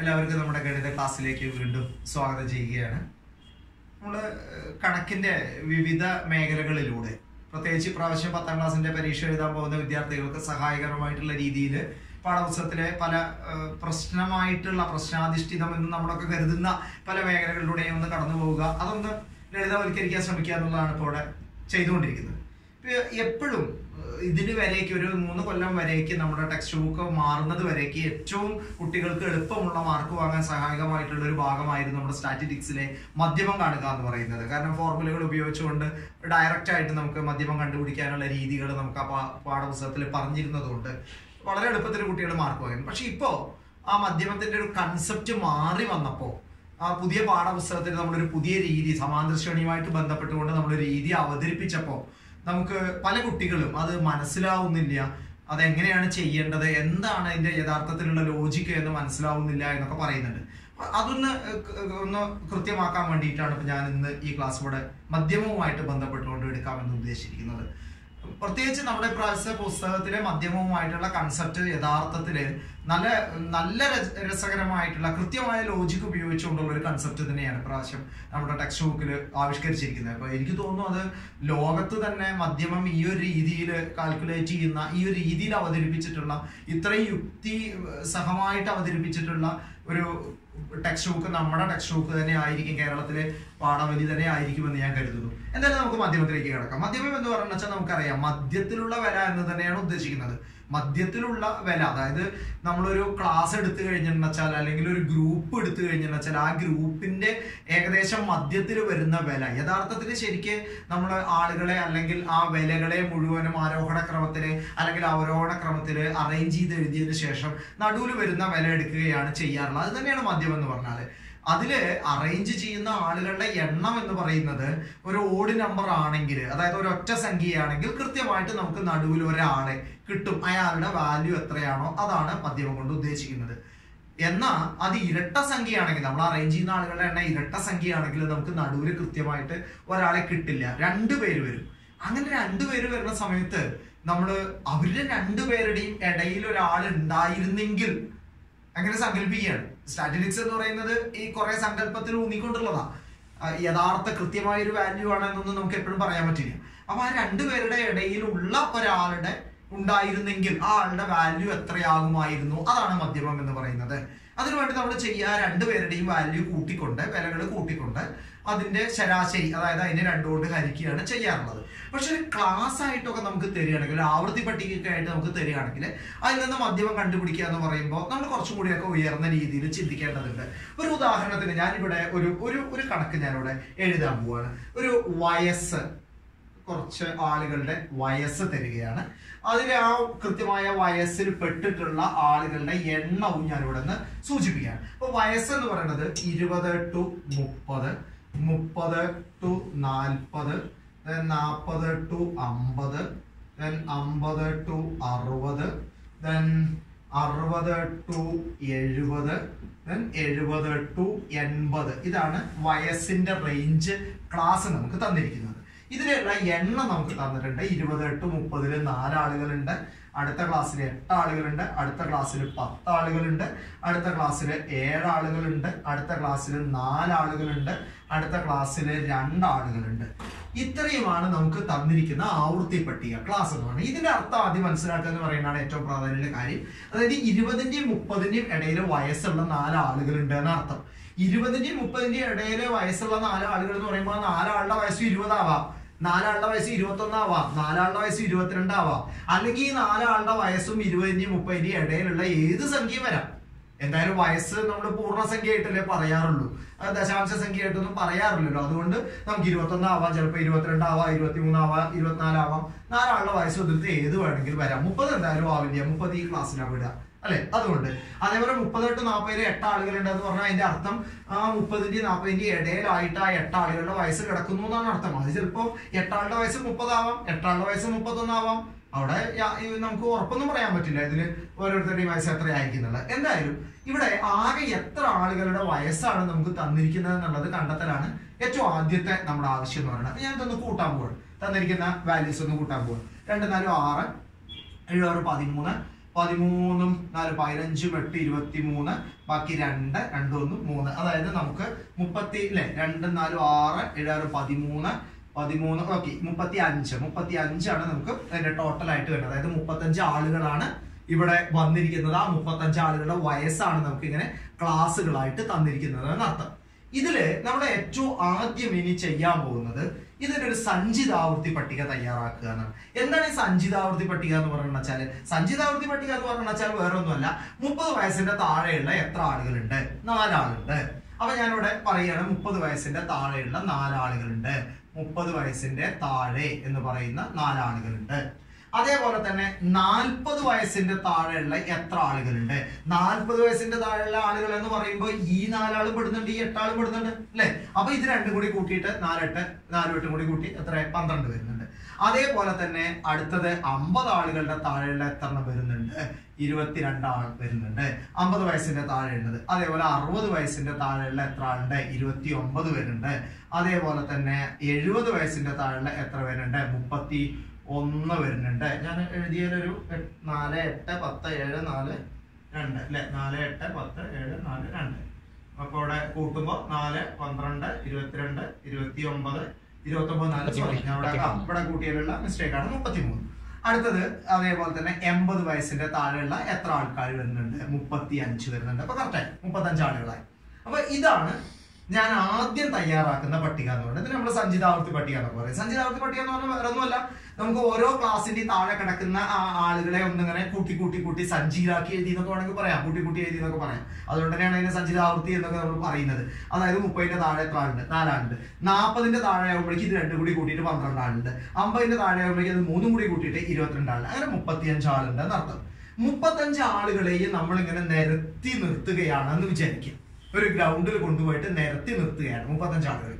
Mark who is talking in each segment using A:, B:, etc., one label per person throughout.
A: എല്ലാവർക്കും നമ്മുടെ ഗണിത ക്ലാസ്സിലേക്ക് വീണ്ടും സ്വാഗതം ചെയ്യുകയാണ്. നമ്മൾ കണക്കിന്റെ വിവിധ മേഖലകളിലൂടെ പ്രത്യേകിച്ച് ഇപ്രാവശ്യം 10ാം ക്ലാസ്സിന്റെ പരീക്ഷ എഴുതാൻ പോകുന്ന വിദ്യാർത്ഥികൾക്ക് സഹായകരമായിട്ടുള്ള രീതിയിൽ പാഠപുസ്തകത്തിലെ പല പ്രശ്നാധിഷ്ഠിതം എന്ന് നമ്മളൊക്കെ കരുതുന്ന പല മേഖലകളിലൂടെയും ഒന്ന് കടന്നു പോവുക, അതൊന്ന് ലളിതവൽക്കരിക്കാൻ ശ്രമിക്കുക എന്നുള്ളതാണ് ഇപ്പോൾ ഇവിടെ ചെയ്തുകൊണ്ടിരിക്കുന്നത്. എപ്പോഴും ഇതിന് വരേക്ക് ഒരു 3 കൊല്ലം വരേക്ക് നമ്മുടെ ടെക്സ്റ്റ് ബുക്ക് മാറുന്നത് വരേക്ക് ഏറ്റവും കുട്ടികൾക്ക് എളുപ്പമുള്ള മാർക്ക് വാങ്ങാൻ സഹായകമായിട്ടുള്ള ഒരു ഭാഗമായിരുന്നു നമ്മുടെ സ്റ്റാറ്റിസ്റ്റിക്സിലെ മധ്യമം കാണുക എന്ന് പറയുന്നത്. കാരണം ഫോർമുലകൾ ഉപയോഗിച്ചുകൊണ്ട് ഡയറക്റ്റ് ആയിട്ട് നമുക്ക് മധ്യമം കണ്ടുപിടിക്കാനുള്ള രീതികൾ നമുക്ക് ആ പാഠപുസ്തകത്തിൽ പറഞ്ഞിരുന്നതുകൊണ്ട് വളരെ എളുപ്പത്തിൽ കുട്ടികൾ മാർക്ക് വാങ്ങുന്നു. പക്ഷെ ഇപ്പോ ആ മധ്യമത്തിന്റെ ഒരു കൺസെപ്റ്റ് മാറി വന്നപ്പോൾ ആ പുതിയ പാഠപുസ്തകത്തിൽ നമ്മളൊരു പുതിയ രീതി സമാന്തര ശ്രേണിയുമായിട്ട് ബന്ധപ്പെട്ടുകൊണ്ട് നമ്മളൊരു രീതി അവതരിപ്പിച്ചപ്പോൾ നമുക്ക് പല കുട്ടികളും അത് മനസ്സിലാവുന്നില്ല, അതെങ്ങനെയാണ് ചെയ്യേണ്ടത്, എന്താണ് അതിന്റെ യഥാർത്ഥത്തിലുള്ള ലോജിക്ക് എന്ന് മനസ്സിലാവുന്നില്ല എന്നൊക്കെ പറയുന്നുണ്ട്. ഒന്ന് കൃത്യമാക്കാൻ വേണ്ടിയിട്ടാണ് ഇപ്പൊ ഞാൻ ഇന്ന് ഈ ക്ലാസ് ഇവിടെ മധ്യമവുമായിട്ട് ബന്ധപ്പെട്ടുകൊണ്ട് എടുക്കാമെന്ന് ഉദ്ദേശിച്ചിരിക്കുന്നത്. പ്രത്യേകിച്ച് നമ്മുടെ പ്രാവശ്യ പുസ്തകത്തിലെ മധ്യമവുമായിട്ടുള്ള കൺസെപ്റ്റ് യഥാർത്ഥത്തില് നല്ല രസകരമായിട്ടുള്ള കൃത്യമായ ലോജിക്ക് ഉപയോഗിച്ചുകൊണ്ടുള്ള ഒരു കൺസെപ്റ്റ് തന്നെയാണ് പ്രാവശ്യം നമ്മുടെ ടെക്സ്റ്റ് ബുക്കിൽ ആവിഷ്കരിച്ചിരിക്കുന്നത്. അപ്പൊ എനിക്ക് തോന്നുന്നു അത് ലോകത്ത് തന്നെ മധ്യമം ഈ ഒരു രീതിയിൽ കാൽക്കുലേറ്റ് ചെയ്യുന്ന, ഈ ഒരു രീതിയിൽ അവതരിപ്പിച്ചിട്ടുള്ള, ഇത്രയും യുക്തി സഹമായിട്ട് അവതരിപ്പിച്ചിട്ടുള്ള ഒരു ടെക്സ്റ്റ് ബുക്ക് നമ്മുടെ ടെക്സ്റ്റ് ബുക്ക് തന്നെ ആയിരിക്കും, കേരളത്തിലെ പാഠവലി തന്നെ ആയിരിക്കുമെന്ന് ഞാൻ കരുതുന്നു. എന്തായാലും നമുക്ക് മധ്യമത്തിലേക്ക് കിടക്കാം. മധ്യമം എന്ന് പറഞ്ഞു വെച്ചാൽ നമുക്കറിയാം മധ്യത്തിലുള്ള വില എന്ന് തന്നെയാണ് ഉദ്ദേശിക്കുന്നത്. മധ്യത്തിലുള്ള വില, അതായത് നമ്മളൊരു ക്ലാസ് എടുത്തു കഴിഞ്ഞെന്ന് വെച്ചാൽ അല്ലെങ്കിൽ ഒരു ഗ്രൂപ്പ് എടുത്തു കഴിഞ്ഞെന്ന് വെച്ചാൽ ആ ഗ്രൂപ്പിന്റെ ഏകദേശം മധ്യത്തിൽ വരുന്ന വില യഥാർത്ഥത്തിൽ ശരിക്ക് നമ്മൾ ആളുകളെ അല്ലെങ്കിൽ ആ വിലകളെ മുഴുവനും ആരോഹണ ക്രമത്തില് അല്ലെങ്കിൽ അവരോഹണ ക്രമത്തില് അറേഞ്ച് ചെയ്ത് എഴുതിയതിനു ശേഷം നടുവിൽ വരുന്ന വില എടുക്കുകയാണ് ചെയ്യാറുള്ളത്. അത് തന്നെയാണ് മധ്യം എന്ന് പറഞ്ഞാല്. അതില് അറേഞ്ച് ചെയ്യുന്ന ആളുകളുടെ എണ്ണം എന്ന് പറയുന്നത് ഒരു ഓഡ് നമ്പർ ആണെങ്കിൽ, അതായത് ഒരു ഒറ്റ സംഖ്യയാണെങ്കിൽ കൃത്യമായിട്ട് നമുക്ക് നടുവിൽ ഒരാളെ കിട്ടും, അയാളുടെ വാല്യൂ എത്രയാണോ അതാണ് മധ്യമം കൊണ്ട് ഉദ്ദേശിക്കുന്നത്. എന്നാൽ അത് ഇരട്ട സംഖ്യയാണെങ്കിൽ, നമ്മൾ അറേഞ്ച് ചെയ്യുന്ന ആളുകളുടെ എണ്ണം ഇരട്ട സംഖ്യയാണെങ്കിൽ നമുക്ക് നടുവിൽ കൃത്യമായിട്ട് ഒരാളെ കിട്ടില്ല, 2 പേര് വരും. അങ്ങനെ 2 പേര് വരുന്ന സമയത്ത് അവരുടെ 2 പേരുടെയും ഇടയിൽ ഒരാൾ ഉണ്ടായിരുന്നെങ്കിൽ അങ്ങനെ സങ്കല്പിക്കുകയാണ്. സ്റ്റാറ്റിസ്റ്റിക്സ് എന്ന് പറയുന്നത് ഈ കുറെ സങ്കല്പത്തിൽ ഊന്നിക്കൊണ്ടുള്ളതാ. യഥാർത്ഥ കൃത്യമായ ഒരു വാല്യൂ ആണെന്നൊന്നും നമുക്ക് എപ്പോഴും പറയാൻ പറ്റില്ല. അപ്പൊ ആ 2 പേരുടെ ഇടയിലുള്ള ഒരാളുടെ ഉണ്ടായിരുന്നെങ്കിൽ ആ ആളുടെ വാല്യൂ എത്രയാകുമായിരുന്നു, അതാണ് മധ്യമം എന്ന് പറയുന്നത്. അതിനുവേണ്ടി നമ്മൾ ചെയ്യുക 2 പേരുടെയും വാല്യൂ കൂട്ടിക്കൊണ്ട്, വിലകൾ കൂട്ടിക്കൊണ്ട് അതിന്റെ ശരാശരി, അതായത് അതിനെ 2 കൊണ്ട് ഹരിക്കുകയാണ് ചെയ്യാറുള്ളത്. പക്ഷെ ഒരു ക്ലാസ് ആയിട്ടൊക്കെ നമുക്ക് തരികയാണെങ്കിൽ, ഒരു ആവൃത്തി പട്ടികയൊക്കെ ആയിട്ട് നമുക്ക് തരികയാണെങ്കിൽ അതിൽ നിന്ന് മധ്യമം കണ്ടുപിടിക്കുക എന്ന് പറയുമ്പോൾ നമ്മൾ കുറച്ചും കൂടിയൊക്കെ ഉയർന്ന രീതിയിൽ ചിന്തിക്കേണ്ടതുണ്ട്. ഒരു ഉദാഹരണത്തിന് ഞാനിവിടെ ഒരു കണക്ക് ഞാനിവിടെ എഴുതാൻ പോവാണ്. ഒരു വയസ്സ്, കുറച്ച് ആളുകളുടെ വയസ്സ് തരികയാണ്. അതിൽ ആ കൃത്യമായ വയസ്സിൽ പെട്ടിട്ടുള്ള ആളുകളുടെ എണ്ണവും ഞാനിവിടെ നിന്ന് സൂചിപ്പിക്കുകയാണ്. അപ്പൊ വയസ്സ് എന്ന് പറയുന്നത് 20 to 30, 30 to 40, 40 to 50, 50 to 60, 60 to 70, 70 to 80. ഇതാണ് വയസ്സിന്റെ റേഞ്ച് ക്ലാസ് നമുക്ക് തന്നിരിക്കുന്നത്. ഇതിലുള്ള എണ്ണം നമുക്ക് തന്നിട്ടുണ്ട്. 20 to 30 4 ആളുകളുണ്ട്, അടുത്ത ക്ലാസ്സിൽ 8 ആളുകളുണ്ട്, അടുത്ത ക്ലാസ്സിൽ 10 ആളുകളുണ്ട്, അടുത്ത ക്ലാസ്സിൽ 7 ആളുകളുണ്ട്, അടുത്ത ക്ലാസ്സിൽ 4 ആളുകളുണ്ട്, അടുത്ത ക്ലാസ്സിൽ 2 ആളുകളുണ്ട്. ഇത്രയുമാണ് നമുക്ക് തന്നിരിക്കുന്ന ആവൃത്തി പട്ടിക ക്ലാസ് എന്ന് പറയുന്നത്. ഇതിന്റെ അർത്ഥം ആദ്യം മനസ്സിലാക്കുക എന്ന് പറയുന്നതാണ് ഏറ്റവും പ്രാധാന്യമുള്ള കാര്യം. അതായത് 20ന്റെയും 30ന്റെയും ഇടയിൽ വയസ്സുള്ള 4 ആളുകളുണ്ട് എന്നർത്ഥം. 20ന്റെയും 30ന്റെയും ഇടയിൽ വയസ്സുള്ള 4 ആളുകൾ എന്ന് പറയുമ്പോൾ 4 ആളുടെ വയസ്സ് 20 ആവാം, 4 ആളുടെ വയസ്സ് 21 ആവാം, 4 ആളുടെ വയസ്സ് 22 ആവാം, അല്ലെങ്കിൽ ഈ 4 ആളുടെ വയസ്സും 20ന്റെയും 30ന്റെയും ഇടയിലുള്ള ഏത് സംഖ്യയും വരാം. എന്തായാലും വയസ്സ് നമ്മൾ പൂർണ്ണസംഖ്യ ആയിട്ടല്ലേ പറയാറുള്ളൂ, ദശാംശ സംഖ്യ ആയിട്ടൊന്നും പറയാറില്ലല്ലോ. അതുകൊണ്ട് നമുക്ക് 21 ആവാം, ചിലപ്പോൾ 22 ആവാം, 23 ആവാം, 24 ആവാം. 4 ആളുടെ വയസ്സ് ഒന്നിട്ട് ഏത് വേണമെങ്കിലും വരാം. 30 എന്തായാലും ആവില്ല, 30 ഈ ക്ലാസ്സിലാണ് വിടുക അല്ലെ. അതുകൊണ്ട് അതേപോലെ 30 to 40 8 ആളുകളുണ്ട് എന്ന് പറഞ്ഞാൽ അതിന്റെ അർത്ഥം ആ 30ന്റെയും 40ന്റെയും ഇടയിലായിട്ട് ആ 8 ആളുകളുടെ വയസ്സ് കിടക്കുന്നു എന്നാണ് അർത്ഥം. അത് ചിലപ്പോൾ 8 ആളുടെ വയസ്സ് 30 ആവാം, 8 ആളുടെ വയസ്സ് 31 ആവാം. അവിടെ നമുക്ക് ഉറപ്പൊന്നും പറയാൻ പറ്റില്ല ഇതിൽ ഓരോരുത്തരുടെയും വയസ്സ് എത്രയായിരിക്കുന്നുള്ളത്. എന്തായാലും ഇവിടെ ആകെ എത്ര ആളുകളുടെ വയസ്സാണ് നമുക്ക് തന്നിരിക്കുന്നത് എന്നുള്ളത് കണ്ടെത്തലാണ് ഏറ്റവും ആദ്യത്തെ നമ്മുടെ ആവശ്യം എന്ന് പറയുന്നത്. ഞാൻ ഇതൊന്ന് കൂട്ടാൻ പോവാണ്, തന്നിരിക്കുന്ന വാല്യൂസ് ഒന്ന് കൂട്ടാൻ പോവാണ്. 2 4 6, 7 6 13, 13 4 15 8 23 ബാക്കി 2 2 1 3 അതായത് നമുക്ക് 30 അല്ലേ 2 4 6 7 13 13 ഓക്കെ 35 ആണ് നമുക്ക് അതിന്റെ ടോട്ടൽ ആയിട്ട് വരുന്നത്. അതായത് 35 ആളുകളാണ് ഇവിടെ വന്നിരിക്കുന്നത്. ആ 35 ആളുകളുടെ വയസ്സാണ് നമുക്ക് ഇങ്ങനെ ക്ലാസ്സുകളായിട്ട് തന്നിരിക്കുന്നത് എന്നർത്ഥം. ഇതില് നമ്മുടെ ഏറ്റവും ആദ്യം ഇനി ചെയ്യാൻ പോകുന്നത് ഇതിന്റെ ഒരു സഞ്ചിതാവൃത്തി പട്ടിക തയ്യാറാക്കുക എന്നാണ്. എന്താണ് ഈ സഞ്ചിതാവൃത്തി പട്ടിക എന്ന് പറഞ്ഞാൽ? സഞ്ചിതാവൃത്തി പട്ടിക എന്ന് പറഞ്ഞാൽ വേറെ ഒന്നുമല്ല, 30 വയസ്സിന്റെ താഴെയുള്ള എത്ര ആളുകളുണ്ട്? 4 ആളുണ്ട്. അപ്പൊ ഞാനിവിടെ പറയുകയാണ് 30 വയസ്സിന്റെ താഴെയുള്ള 4 ആളുകളുണ്ട്. 30 വയസ്സിന്റെ താഴെ എന്ന് പറയുന്ന 4 ആളുകളുണ്ട്. അതേപോലെ തന്നെ 40 വയസ്സിന്റെ താഴെയുള്ള എത്ര ആളുകളുണ്ട്? 40 വയസ്സിന്റെ താഴെയുള്ള ആളുകൾ എന്ന് പറയുമ്പോൾ ഈ 4 ആളും പെടുന്നുണ്ട്, ഈ 8 ആളും പെടുന്നുണ്ട് അല്ലെ? അപ്പൊ ഇത് രണ്ടും കൂടി കൂട്ടിയിട്ട് 4 8 കൂടി കൂട്ടി എത്ര 12 വരുന്നുണ്ട്. അതേപോലെ തന്നെ അടുത്തത് 50 ആളുകളുടെ താഴെയുള്ള എത്ര എണ്ണം വരുന്നുണ്ട്? 22 ആൾ വരുന്നുണ്ട്. 50 വയസ്സിന്റെ താഴെ ഉള്ളത്. അതേപോലെ 60 വയസ്സിന്റെ താഴെയുള്ള എത്ര ആളുണ്ട്? 29 വരുന്നുണ്ട്. അതേപോലെ തന്നെ 70 വയസ്സിന്റെ താഴെയുള്ള എത്ര വരുന്നുണ്ട്? 31 വരുന്നുണ്ട്. ഞാൻ എഴുതിയൊരു 4 8 10 7 4 2 അല്ലെ? 4 8 10 7 4 2. അപ്പൊ ഇവിടെ കൂട്ടുമ്പോ 4 12 22 29 4 സോറി ഇവിടെ കൂട്ടിയാലുള്ള മിസ്റ്റേക്ക് ആണ് 33. അടുത്തത് അതേപോലെ തന്നെ 80 വയസ്സിന്റെ താഴെയുള്ള എത്ര ആൾക്കാർ വരുന്നുണ്ട്? 35 വരുന്നുണ്ട്. അപ്പൊ കറക്റ്റായി 35 ആളുകളായി. അപ്പൊ ഇതാണ് ഞാൻ ആദ്യം തയ്യാറാക്കുന്ന പട്ടിക എന്ന് പറയുന്നത്. ഇതിന് നമ്മൾ സഞ്ചിതാവൃത്തി പട്ടിക എന്ന് പറയും. സഞ്ചിതാവൃത്തി പട്ടിക എന്ന് പറഞ്ഞാൽ വേറെ ഒന്നുമല്ല, നമുക്ക് ഓരോ ക്ലാസ്സിന്റെ താഴെ കിടക്കുന്ന ആ ആളുകളെ ഒന്നിങ്ങനെ കൂട്ടി സഞ്ചിയിലാക്കി എഴുതി എന്നൊക്കെ വേണമെങ്കിൽ പറയാം, കൂട്ടി എഴുതി എന്നൊക്കെ പറയാം. അതുകൊണ്ട് തന്നെയാണ് അതിന് സഞ്ചിതാവൃത്തി എന്നൊക്കെ നമ്മൾ പറയുന്നത്. അതായത് 30ന്റെ താഴെ എത്ര ആളുണ്ട്? 4 ആളുണ്ട്. 40ന്റെ താഴെ ആകുമ്പോഴേക്ക് ഇത് 2 കൂടി കൂട്ടിയിട്ട് 12 ആളുണ്ട്. 50ന്റെ താഴെ ആകുമ്പോഴേക്ക് അത് 3 കൂടി കൂട്ടിയിട്ട് 22 ആളുണ്ട്. അങ്ങനെ 35 ആളുണ്ട് എന്നർത്ഥം. 35 ആളുകളെയും നമ്മളിങ്ങനെ നിരത്തി നിർത്തുകയാണെന്ന് വിചാരിക്കുക. ഒരു ഗ്രൗണ്ടിൽ കൊണ്ടുപോയിട്ട് നിരത്തി നിർത്തുകയാണ് 35 ആളുകൾ.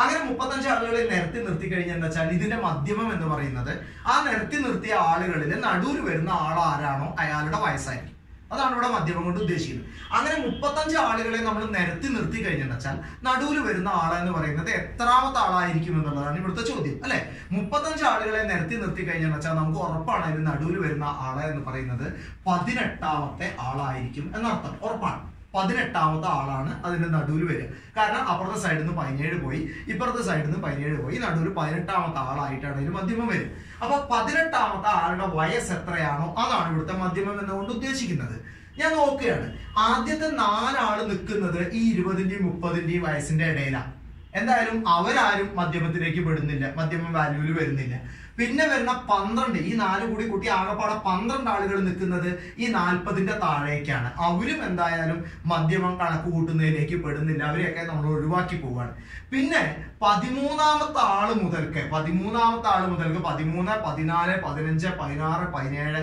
A: അങ്ങനെ 35 ആളുകളെ നിരത്തി നിർത്തി കഴിഞ്ഞാൽ എന്താ വെച്ചാൽ ഇതിന്റെ മധ്യമം എന്ന് പറയുന്നത് ആ നിരത്തി നിർത്തിയ ആളുകളിൽ നടുവിൽ വരുന്ന ആൾ ആരാണോ അയാളുടെ വയസ്സായിരിക്കും. അതാണ് ഇവിടെ മധ്യമം കൊണ്ട് ഉദ്ദേശിക്കുന്നത്. അങ്ങനെ 35 ആളുകളെ നമ്മൾ നിരത്തി നിർത്തി കഴിഞ്ഞെന്ന് വെച്ചാൽ നടുവിൽ വരുന്ന ആളെന്ന് പറയുന്നത് എത്രാമത്തെ ആളായിരിക്കും എന്നുള്ളതാണ് ഇവിടുത്തെ ചോദ്യം അല്ലെ? 35 ആളുകളെ നിരത്തി നിർത്തി കഴിഞ്ഞെന്ന് വെച്ചാൽ നമുക്ക് ഉറപ്പാണ് ഇതിന് നടുവിൽ വരുന്ന ആളെ എന്ന് പറയുന്നത് 18ാമത്തെ ആളായിരിക്കും എന്നർത്ഥം. ഉറപ്പാണ് 18ാമത്തെ ആളാണ് അതിന്റെ നടുവിൽ വരിക. കാരണം അപ്പുറത്തെ സൈഡിൽ നിന്ന് 17 പോയി, ഇപ്പുറത്തെ സൈഡിൽ നിന്ന് 17 പോയി, നടുവിൽ 18ാമത്തെ ആളായിട്ടാണ് ഇതിന് മധ്യമം വരും. അപ്പൊ 18ാമത്തെ ആളുടെ വയസ്സ് എത്രയാണോ അതാണ് ഇവിടുത്തെ മധ്യമം എന്നുകൊണ്ട് ഉദ്ദേശിക്കുന്നത്. ഞാൻ നോക്കുകയാണ്, ആദ്യത്തെ 4 ആള് നിൽക്കുന്നത് ഈ 20ന്റെയും 30ന്റെയും വയസ്സിന്റെ ഇടയിലാണ്. എന്തായാലും അവരാരും മധ്യമത്തിലേക്ക് പെടുന്നില്ല, മധ്യമം വാല്യൂവിൽ വരുന്നില്ല. പിന്നെ വരുന്ന 12 ഈ 4 കൂടി കൂട്ടി ആകെപ്പാടെ 12 ആളുകൾ നിൽക്കുന്നത് ഈ 40ന്റെ താഴേക്കാണ്. അവരും എന്തായാലും മധ്യമം കണക്ക് കൂട്ടുന്നതിലേക്ക് പെടുന്നില്ല, അവരെയൊക്കെ നമ്മൾ ഒഴിവാക്കി പോവുകയാണ്. പിന്നെ 13ാമത്തെ ആള് മുതൽക്ക് 13 14 15 16 17 18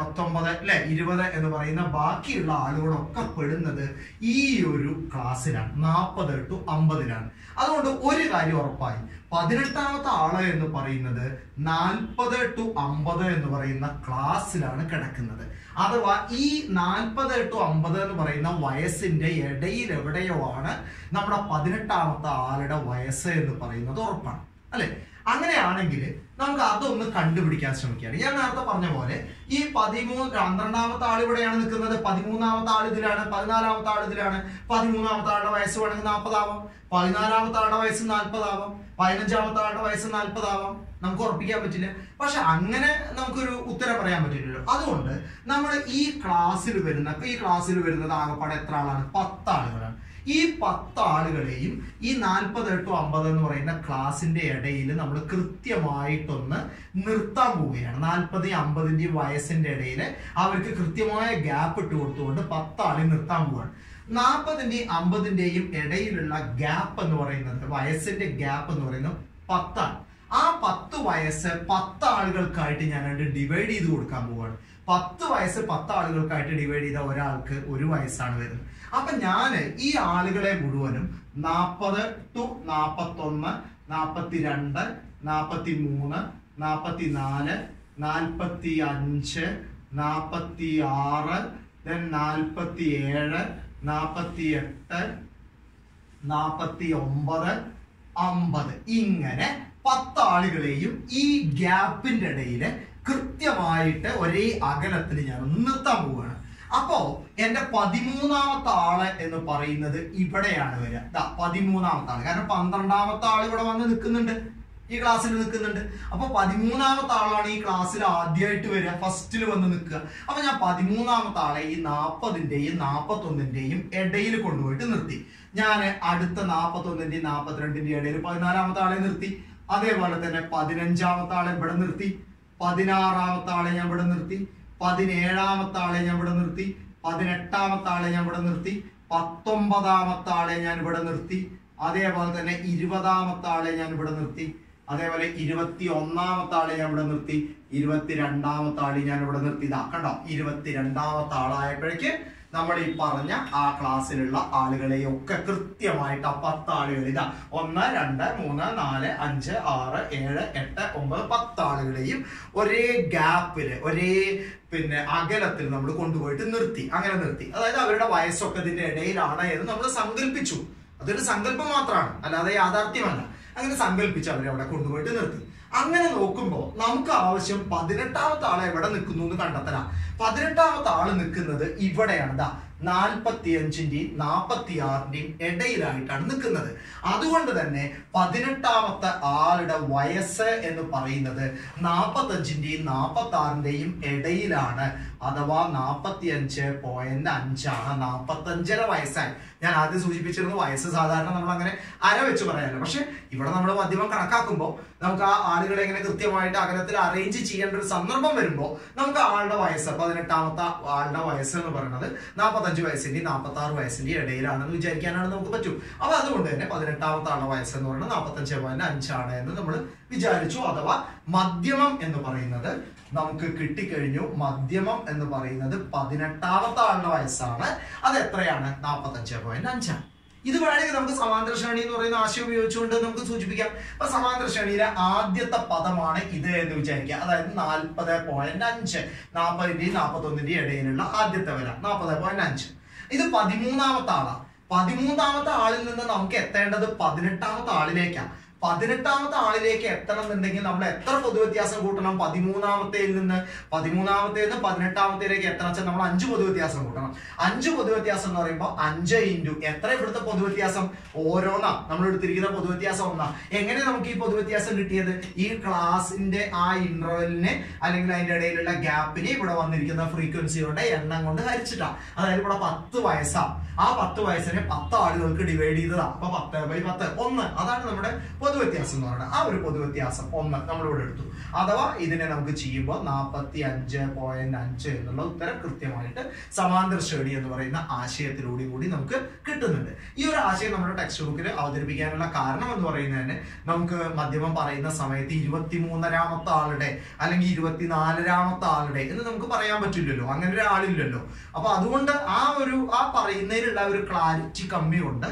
A: 19 അല്ലെ 20 എന്ന് പറയുന്ന ബാക്കിയുള്ള ആളുകളൊക്കെ പെടുന്നത് ഈ ഒരു ക്ലാസ്സിലാണ്, 40 to 50ലാണ്. അതുകൊണ്ട് ഒരു കാര്യം ഉറപ്പായി, 18ാമത്തെ ആള് എന്ന് പറയുന്നത് 40 to 50 എന്ന് പറയുന്ന ക്ലാസ്സിലാണ് കിടക്കുന്നത്. അഥവാ ഈ 40 to 50 എന്ന് പറയുന്ന വയസ്സിന്റെ ഇടയിൽ എവിടെയോ ആണ് നമ്മുടെ 18ാമത്തെ ആളുടെ വയസ്സ് എന്ന് പറയുന്നത് ഉറപ്പാണ് അല്ലെ? അങ്ങനെയാണെങ്കിൽ നമുക്ക് അതൊന്ന് കണ്ടുപിടിക്കാൻ ശ്രമിക്കുകയാണ്. ഞാൻ നേരത്തെ പറഞ്ഞ പോലെ ഈ 12ാമത്തെ ആൾ ഇവിടെയാണ് നിൽക്കുന്നത്, 13ാമത്തെ ആൾ ഇതിലാണ്, 14ാമത്തെ ആൾ ഇതിലാണ്. 13ാമത്തെ ആളുടെ വയസ്സ് വേണമെങ്കിൽ 40 ആവാം, 14ാമത്തെ ആളുടെ വയസ്സ് 40 ആവാം, 15ാമത്തെ ആളുടെ വയസ്സ് 40 ആവാം. നമുക്ക് ഉറപ്പിക്കാൻ പറ്റില്ല. പക്ഷെ അങ്ങനെ നമുക്കൊരു ഉത്തരം പറയാൻ പറ്റില്ലല്ലോ. അതുകൊണ്ട് നമ്മൾ ഈ ക്ലാസ്സിൽ വരുന്നത് ആകെപ്പാടെ എത്ര ആളാണ്? 10 ആളുകളാണ്. ഈ 10 ആളുകളെയും ഈ 40 to 50 എന്ന് പറയുന്ന ക്ലാസിന്റെ ഇടയിൽ നമ്മൾ കൃത്യമായിട്ടൊന്ന് നിർത്താൻ പോവുകയാണ്. 40ന്റെയും 50ന്റെയും വയസ്സിന്റെ ഇടയിൽ അവർക്ക് കൃത്യമായ ഗ്യാപ്പ് ഇട്ട് കൊടുത്തുകൊണ്ട് 10 ആളെ നിർത്താൻ പോവുകയാണ്. 40ന്റെയും 50ന്റെയും ഇടയിലുള്ള ഗ്യാപ്പ് എന്ന് പറയുന്നത്, വയസ്സിന്റെ ഗ്യാപ്പ് എന്ന് പറയുന്നത് 10 ആണ്. ആ 10 വയസ്സ് 10 ആളുകൾക്കായിട്ട് ഞാൻ ഡിവൈഡ് ചെയ്ത് കൊടുക്കാൻ പോവുകയാണ്. 10 വയസ്സ് 10 ആളുകൾക്കായിട്ട് ഡിവൈഡ് ചെയ്ത ഒരാൾക്ക് 1 വയസ്സാണ് വരുന്നത്. അപ്പൊ ഞാൻ ഈ ആളുകളെ മുഴുവനും 40 to 41 42 43 44 45 46 then 47 48 49 50 ഇങ്ങനെ 10 ആളുകളെയും ഈ ഗ്യാപ്പിന്റെ ഇടയിൽ കൃത്യമായിട്ട് ഒരേ അകലത്തിൽ ഞാൻ നിർത്താൻ പോവുകയാണ്. അപ്പോ എന്റെ 13ാമത്തെ ആള് എന്ന് പറയുന്നത് ഇവിടെയാണ് വരിക. 13ാമത്തെ ആള്, കാരണം 12ാമത്തെ ആള് ഇവിടെ വന്ന് നിൽക്കുന്നുണ്ട്, ഈ ക്ലാസ്സിൽ നിൽക്കുന്നുണ്ട്. അപ്പൊ 13ാമത്തെ ആളാണ് ഈ ക്ലാസ്സിൽ ആദ്യമായിട്ട് വരിക, ഫസ്റ്റിൽ വന്ന് നിൽക്കുക. അപ്പൊ ഞാൻ 13ാമത്തെ ആളെ ഈ 40ന്റെയും 41ന്റെയും ഇടയിൽ കൊണ്ടുപോയിട്ട് നിർത്തി. ഞാൻ അടുത്ത 41ന്റെയും 42ന്റെയും ഇടയിൽ 14ാമത്തെ ആളെ നിർത്തി. അതേപോലെ തന്നെ 15ാമത്തെ ആളെ ഇവിടെ നിർത്തി, 16ാമത്തെ ആളെ ഞാൻ ഇവിടെ നിർത്തി, 17ാമത്തെ ആളെ ഞാൻ ഇവിടെ നിർത്തി, 18ാമത്തെ ആളെ ഞാൻ ഇവിടെ നിർത്തി, 19ാമത്തെ ആളെ ഞാൻ ഇവിടെ നിർത്തി, അതേപോലെ തന്നെ 20ാമത്തെ ആളെ ഞാൻ ഇവിടെ നിർത്തി, അതേപോലെ 21ാമത്തെ ആളെ ഞാൻ ഇവിടെ നിർത്തി, 22ാമത്തെ ആളെ ഞാൻ ഇവിടെ നിർത്തി. ഇതാ കണ്ടോ, 22ാമത്തെ ആളായപ്പോഴേക്ക് നമ്മൾ ഈ പറഞ്ഞ ആ ക്ലാസ്സിലുള്ള ആളുകളെയൊക്കെ കൃത്യമായിട്ട് ആ 10 ആളുകൾ, ഇതാ 1 2 3 4 5 6 7 8 9 10 ആളുകളെയും ഒരേ ഗ്യാപ്പില് ഒരേ അകലത്തിൽ നമ്മൾ കൊണ്ടുപോയിട്ട് നിർത്തി. അങ്ങനെ നിർത്തി, അതായത് അവരുടെ വയസ്സൊക്കെ ഇതിന്റെ ഇടയിലാണ് എന്ന് നമ്മൾ സങ്കല്പിച്ചു. അതൊരു സങ്കല്പം മാത്രമാണ്, അല്ലാതെ യാഥാർത്ഥ്യമല്ല. അങ്ങനെ സങ്കല്പിച്ച് അവരെ അവിടെ കൊണ്ടുപോയിട്ട് നിർത്തി. അങ്ങനെ നോക്കുമ്പോൾ നമുക്ക് ആവശ്യം 18ാമത്തെ ആളെ എവിടെ നിൽക്കുന്നു എന്ന് കണ്ടെത്തലാണ്. 18ാമത്തെ ആള് നിൽക്കുന്നത് ഇവിടെയാണ്. 45ന്റെയും 46ന്റെയും ഇടയിലായിട്ടാണ് നിൽക്കുന്നത്. അതുകൊണ്ട് തന്നെ 18ാമത്തെ ആളുടെ വയസ്സ് എന്ന് പറയുന്നത് 45ന്റെയും 46ന്റെയും ഇടയിലാണ്, അഥവാ 45.5 ആണ്. 45.5 വയസ്സായി. ഞാൻ ആദ്യം സൂചിപ്പിച്ചിരുന്നു വയസ്സ് സാധാരണ നമ്മൾ അങ്ങനെ അര വെച്ച് പറയാമല്ലോ. പക്ഷെ ഇവിടെ നമ്മൾ മധ്യമം കണക്കാക്കുമ്പോൾ നമുക്ക് ആ ആളുകളെ ഇങ്ങനെ കൃത്യമായിട്ട് അകലത്തിൽ അറേഞ്ച് ചെയ്യേണ്ട ഒരു സന്ദർഭം വരുമ്പോൾ നമുക്ക് ആളുടെ വയസ്സ് 18ാമത്തെ ആളുടെ വയസ്സ് എന്ന് പറയുന്നത് 45 വയസ്സിന്റെയും 46 വയസ്സിന്റെയും ഇടയിലാണെന്ന് വിചാരിക്കാനാണ് നമുക്ക് പറ്റും. അപ്പൊ അതുകൊണ്ട് തന്നെ 18ാമത്തെ ആളുടെ വയസ്സ് എന്ന് പറയുന്നത് 45.5 ആണ് എന്ന് നമ്മൾ വിചാരിച്ചു. അഥവാ മധ്യമം എന്ന് പറയുന്നത് നമുക്ക് കിട്ടിക്കഴിഞ്ഞു. മധ്യമം എന്ന് പറയുന്നത് 18ാമത്തെ ആളുടെ വയസ്സാണ്. അത് എത്രയാണ്? 45.5. ഇത് വേണമെങ്കിൽ നമുക്ക് സമാന്തര ശ്രേണി എന്ന് പറയുന്ന ആശയം ഉപയോഗിച്ചുകൊണ്ട് നമുക്ക് സൂചിപ്പിക്കാം. അപ്പൊ സമാന്തര ശ്രേണിയിലെ ആദ്യത്തെ പദമാണ് ഇത് എന്ന് വിചാരിക്കുക. അതായത് 40.5, 40ന്റെയും 41ന്റെയും ഇടയിലുള്ള ആദ്യത്തെ വില 40.5. ഇത് 13ാമത്തെ ആളാണ്. 13ാമത്തെ ആളിൽ നിന്ന് നമുക്ക് എത്തേണ്ടത് 18ാമത്തെ ആളിലേക്കാണ്. 18ാമത്തെ ആളിലേക്ക് എത്തണം എന്നുണ്ടെങ്കിൽ നമ്മൾ എത്ര പൊതുവ്യത്യാസം കൂട്ടണം? 13ാമത്തേൽ നിന്ന് 18ാമത്തേലേക്ക് എത്തണം വെച്ചാൽ നമ്മൾ 5 പൊതുവ്യത്യാസം കൂട്ടണം. 5 പൊതുവ്യത്യാസം എന്ന് പറയുമ്പോൾ 5 ഇൻറ്റു എത്ര ഇവിടുത്തെ പൊതുവ്യത്യാസം? ഓരോന്നാ നമ്മൾ എടുത്തിരിക്കുന്ന പൊതുവ്യത്യാസം ഒന്നാ. എങ്ങനെ നമുക്ക് ഈ പൊതുവ്യത്യാസം കിട്ടിയത്? ഈ ക്ലാസിന്റെ ആ ഇന്റർവെലിനെ അല്ലെങ്കിൽ അതിന്റെ ഇടയിലുള്ള ഗ്യാപ്പിനെ ഇവിടെ വന്നിരിക്കുന്ന ഫ്രീക്വൻസിയുടെ എണ്ണം കൊണ്ട് ഹരിച്ചിട്ടാണ്. അതായത് ഇവിടെ 10 വയസ്സാ. ആ 10 വയസ്സിനെ 10 ആളുകൾക്ക് ഡിവൈഡ് ചെയ്തതാ. അപ്പൊ 10/10 1. അതാണ് നമ്മുടെ പൊതുവ്യത്യാസം എന്ന് പറയുന്നത്. ആ ഒരു പൊതുവ്യത്യാസം 1 നമ്മളിവിടെ എടുത്തു. അഥവാ ഇതിനെ നമുക്ക് ചെയ്യുമ്പോൾ 45.5 എന്നുള്ള ഉത്തരം കൃത്യമായിട്ട് സമാന്തര ശ്രേണി എന്ന് പറയുന്ന ആശയത്തിലൂടെ കൂടി നമുക്ക് കിട്ടുന്നുണ്ട്. ഈ ഒരു ആശയം നമ്മുടെ ടെക്സ്റ്റ് ബുക്കിൽ അവതരിപ്പിക്കാനുള്ള കാരണം എന്ന് പറയുന്നതിന് നമുക്ക് മധ്യമം പറയുന്ന സമയത്ത് 23ാമത്തെ ആളുടെ അല്ലെങ്കിൽ 24ാമത്തെ ആളുടെ എന്ന് നമുക്ക് പറയാൻ പറ്റില്ലല്ലോ, അങ്ങനെ ഒരാളില്ലല്ലോ. അപ്പൊ അതുകൊണ്ട് ആ പറയുന്നതിലുള്ള ഒരു ക്ലാരിറ്റി കമ്മിയുണ്ട്.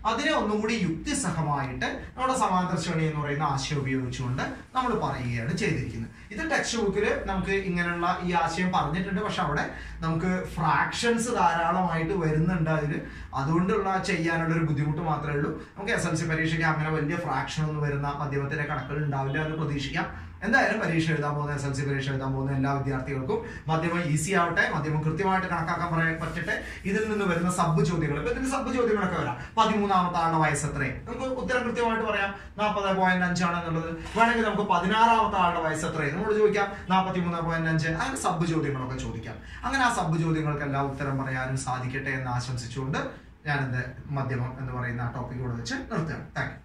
A: അതിനെ ഒന്നുകൂടി യുക്തിസഹമായിട്ട് നമ്മുടെ സമാന്തര ശ്രേണി എന്ന് പറയുന്ന ആശയം ഉപയോഗിച്ചുകൊണ്ട് നമ്മൾ പറയുകയാണ് ചെയ്തിരിക്കുന്നത്. ഇത് ടെക്സ്റ്റ് ബുക്കിൽ നമുക്ക് ഇങ്ങനെയുള്ള ഈ ആശയം പറഞ്ഞിട്ടുണ്ട്. പക്ഷെ അവിടെ നമുക്ക് ഫ്രാക്ഷൻസ് ധാരാളമായിട്ട് വരുന്നുണ്ട് അതിൽ. അതുകൊണ്ടുള്ള ചെയ്യാനുള്ള ഒരു ബുദ്ധിമുട്ട് മാത്രമേ ഉള്ളൂ. നമുക്ക് SLC പരീക്ഷയ്ക്ക് അങ്ങനെ വലിയ ഫ്രാക്ഷൻ ഒന്നും വരുന്ന മധ്യമത്തിന്റെ കണക്കുകൾ ഉണ്ടാവില്ല എന്ന് പ്രതീക്ഷിക്കാം. എന്തായാലും പരീക്ഷ എഴുതാൻ പോകുന്ന SLC പരീക്ഷ എഴുതാൻ പോകുന്ന എല്ലാ വിദ്യാർത്ഥികൾക്കും മധ്യമം ഈസി ആവട്ടെ, മധ്യമം കൃത്യമായിട്ട് കണക്കാക്കാൻ പറ്റട്ടെ. ഇതിൽ നിന്ന് വരുന്ന സബ് ചോദ്യങ്ങൾ, ഇപ്പൊ ഇതിന് സബ് ചോദ്യങ്ങളൊക്കെ വരാം. 13ാമത്തെ ആളുടെ വയസ്സ് എത്രയും നമുക്ക് ഉത്തരം കൃത്യമായിട്ട് പറയാം, 40.5 ആണെന്നുള്ളത്. വേണമെങ്കിൽ നമുക്ക് 16ാമത്തെ ആളുടെ വയസ്സ് എത്രയും നമ്മൾ ചോദിക്കാം, 43.5. അങ്ങനെ സബ് ചോദ്യങ്ങളൊക്കെ ചോദിക്കാം. അങ്ങനെ ആ സബ് ചോദ്യങ്ങൾക്കെല്ലാം ഉത്തരം പറയാനും സാധിക്കട്ടെ എന്ന് ആശംസിച്ചുകൊണ്ട് ഞാൻ എന്റെ മധ്യമം എന്ന് പറയുന്ന ആ ടോപ്പിക് ഇവിടെ വെച്ച് നിർത്തുകയാണ്. Thank you.